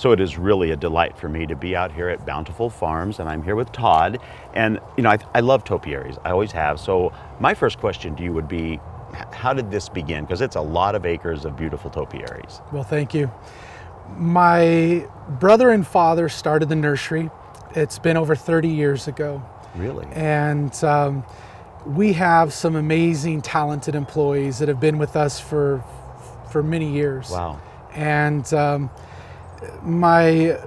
So it is really a delight for me to be out here at Bountiful Farms, and I'm here with Todd. And you know, I love topiaries. I always have. So my first question to you would be, how did this begin? Because it's a lot of acres of beautiful topiaries. Well, thank you. My brother and father started the nursery. It's been over 30 years ago. Really? And we have some amazing, talented employees that have been with us for many years. Wow. And my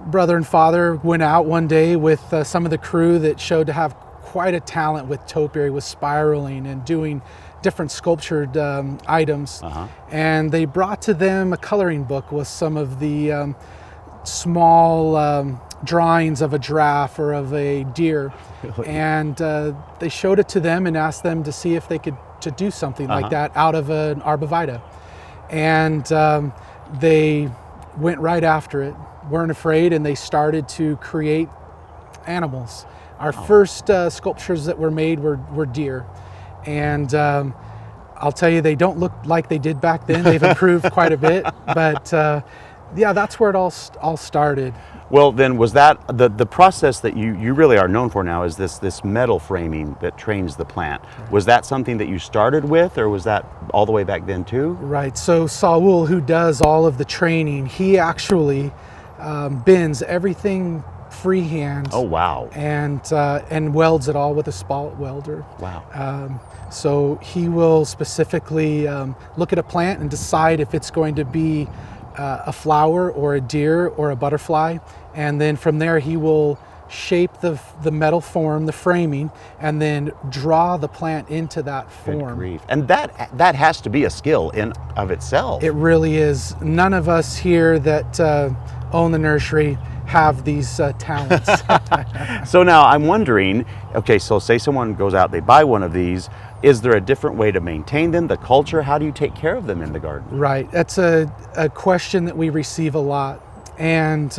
brother and father went out one day with some of the crew that showed to have quite a talent with topiary, with spiraling and doing different sculptured items. And they brought to them a coloring book with some of the small drawings of a giraffe or of a deer. And they showed it to them and asked them to see if they could do something like that out of an arborvitae. And they went right after it, weren't afraid, and they started to create animals. Our first sculptures that were made were deer. And I'll tell you, they don't look like they did back then. They've improved quite a bit, but yeah, that's where it all started. Well, then was that the process that you really are known for now is this metal framing that trains the plant. Right. Was that something that you started with, or was that all the way back then too? Right, so Saul, who does all of the training, he actually bends everything freehand. Oh, wow. And welds it all with a spot welder. Wow. So he will specifically look at a plant and decide if it's going to be a flower or a deer or a butterfly, and then from there he will shape the metal form, the framing, and then draw the plant into that form. Good grief. And that has to be a skill in of itself. It really is. None of us here that own the nursery have these talents. So now I'm wondering, okay, so say someone goes out, they buy one of these, is there a different way to maintain them, the culture? How do you take care of them in the garden? Right, that's a question that we receive a lot. And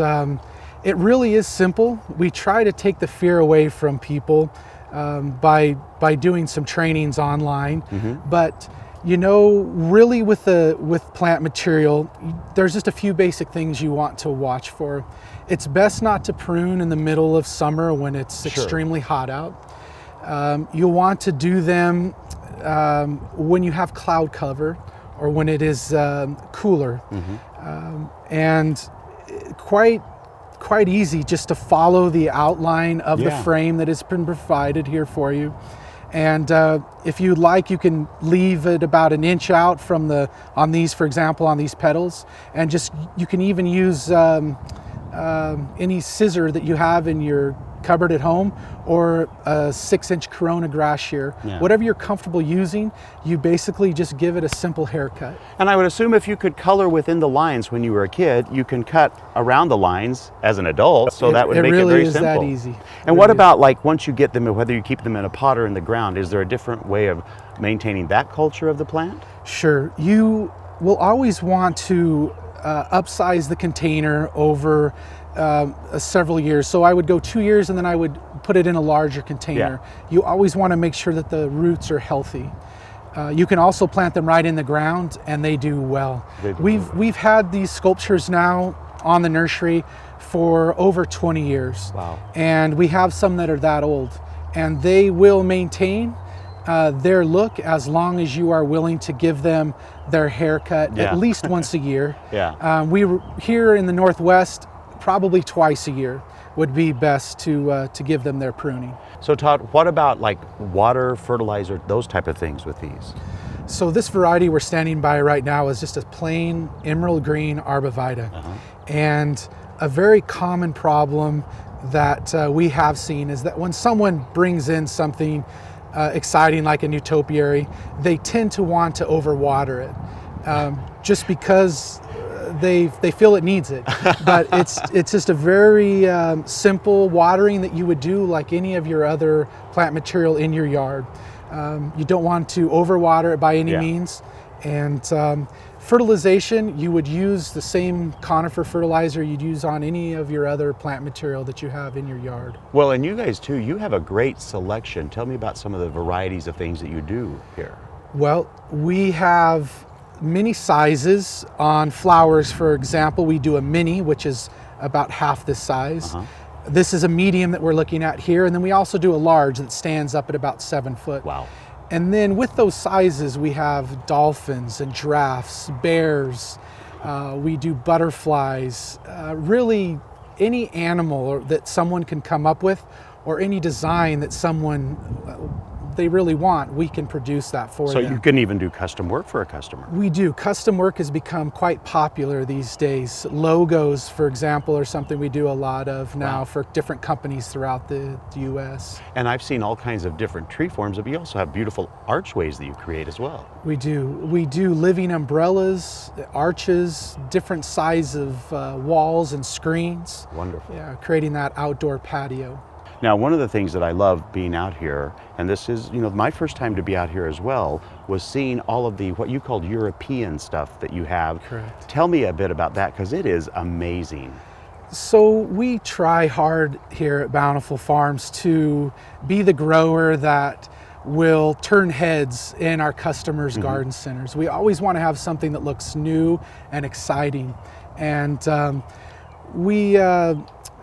it really is simple. We try to take the fear away from people by doing some trainings online. But you know, really with plant material, there's just a few basic things you want to watch for. It's best not to prune in the middle of summer when it's extremely hot out. You'll want to do them when you have cloud cover or when it is cooler. And quite easy just to follow the outline of the frame that has been provided here for you. And if you'd like, you can leave it about an inch out from on these, for example, on these petals, and you can even use any scissor that you have in your cupboard at home, or a 6-inch Corona grass shear. Whatever you're comfortable using, you basically just give it a simple haircut. And I would assume if you could color within the lines when you were a kid, you can cut around the lines as an adult, so that would make it very simple. It really is that easy. And what about, like, once you get them, whether you keep them in a pot or in the ground, is there a different way of maintaining that culture of the plant? Sure. You will always want to upsize the container over several years. So I would go 2 years and then I would put it in a larger container. You always want to make sure that the roots are healthy. You can also plant them right in the ground and they do well. We've had these sculptures now on the nursery for over 20 years. Wow. And we have some that are that old, and they will maintain their look as long as you are willing to give them their haircut at least once a year. We here in the Northwest, probably twice a year would be best to give them their pruning. So Todd, what about like water, fertilizer, those type of things with these? So this variety we're standing by right now is just a plain emerald green arborvitae. And a very common problem that we have seen is that when someone brings in something exciting like a new topiary, they tend to want to overwater it just because they feel it needs it. But it's just a very simple watering that you would do like any of your other plant material in your yard. You don't want to overwater it by any means. And fertilization, you would use the same conifer fertilizer you'd use on any of your other plant material that you have in your yard. Well, and you guys too, you have a great selection. Tell me about some of the varieties of things that you do here. Well, we have many sizes on flowers. For example, we do a mini, which is about half this size. This is a medium that we're looking at here, and then we also do a large that stands up at about 7 foot. Wow. And then with those sizes, we have dolphins and giraffes, bears, we do butterflies, really any animal that someone can come up with, or any design that someone they really want, we can produce that for them. So you can even do custom work for a customer. We do. Custom work has become quite popular these days. Logos, for example, are something we do a lot of now for different companies throughout the U.S. And I've seen all kinds of different tree forms, but you also have beautiful archways that you create as well. We do. We do living umbrellas, arches, different size of walls and screens. Wonderful. Yeah, creating that outdoor patio. Now, one of the things that I love being out here, and this is, my first time to be out here as well, was seeing all of the, what you called European stuff that you have. Correct. Tell me a bit about that, because it is amazing. So we try hard here at Bountiful Farms to be the grower that will turn heads in our customers' garden centers. We always want to have something that looks new and exciting. And we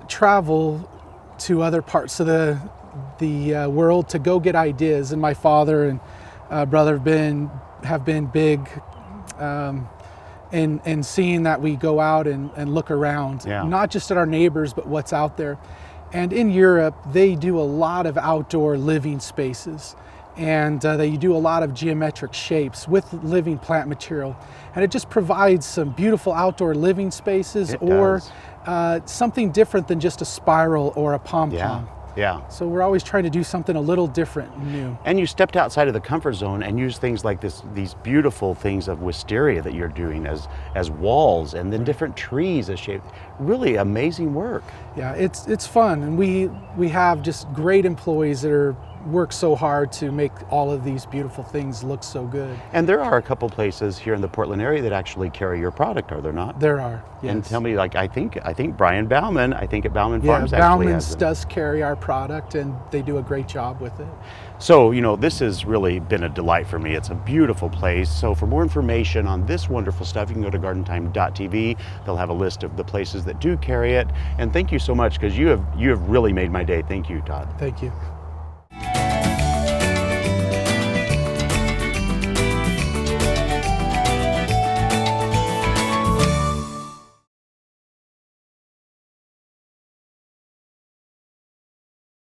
travel to other parts of the world to go get ideas, and my father and brother have been big in seeing that we go out and look around, not just at our neighbors but what's out there. And in Europe they do a lot of outdoor living spaces, and they do a lot of geometric shapes with living plant material, and it just provides some beautiful outdoor living spaces, or something different than just a spiral or a pom-pom. Yeah. So we're always trying to do something a little different and new. And you stepped outside of the comfort zone and used things like these beautiful things of wisteria that you're doing as walls, and then different trees as shape. Really amazing work. Yeah, it's fun, and we have just great employees that work so hard to make all of these beautiful things look so good. And there are a couple places here in the Portland area that actually carry your product, are there not? There are, yes. And tell me, like, I think Brian Bauman, at Bauman Farms actually Bauman's has does carry our product, and they do a great job with it. So, this has really been a delight for me. It's a beautiful place. So for more information on this wonderful stuff, you can go to gardentime.tv. They'll have a list of the places that do carry it. And thank you so much, because you have really made my day. Thank you, Todd. Thank you.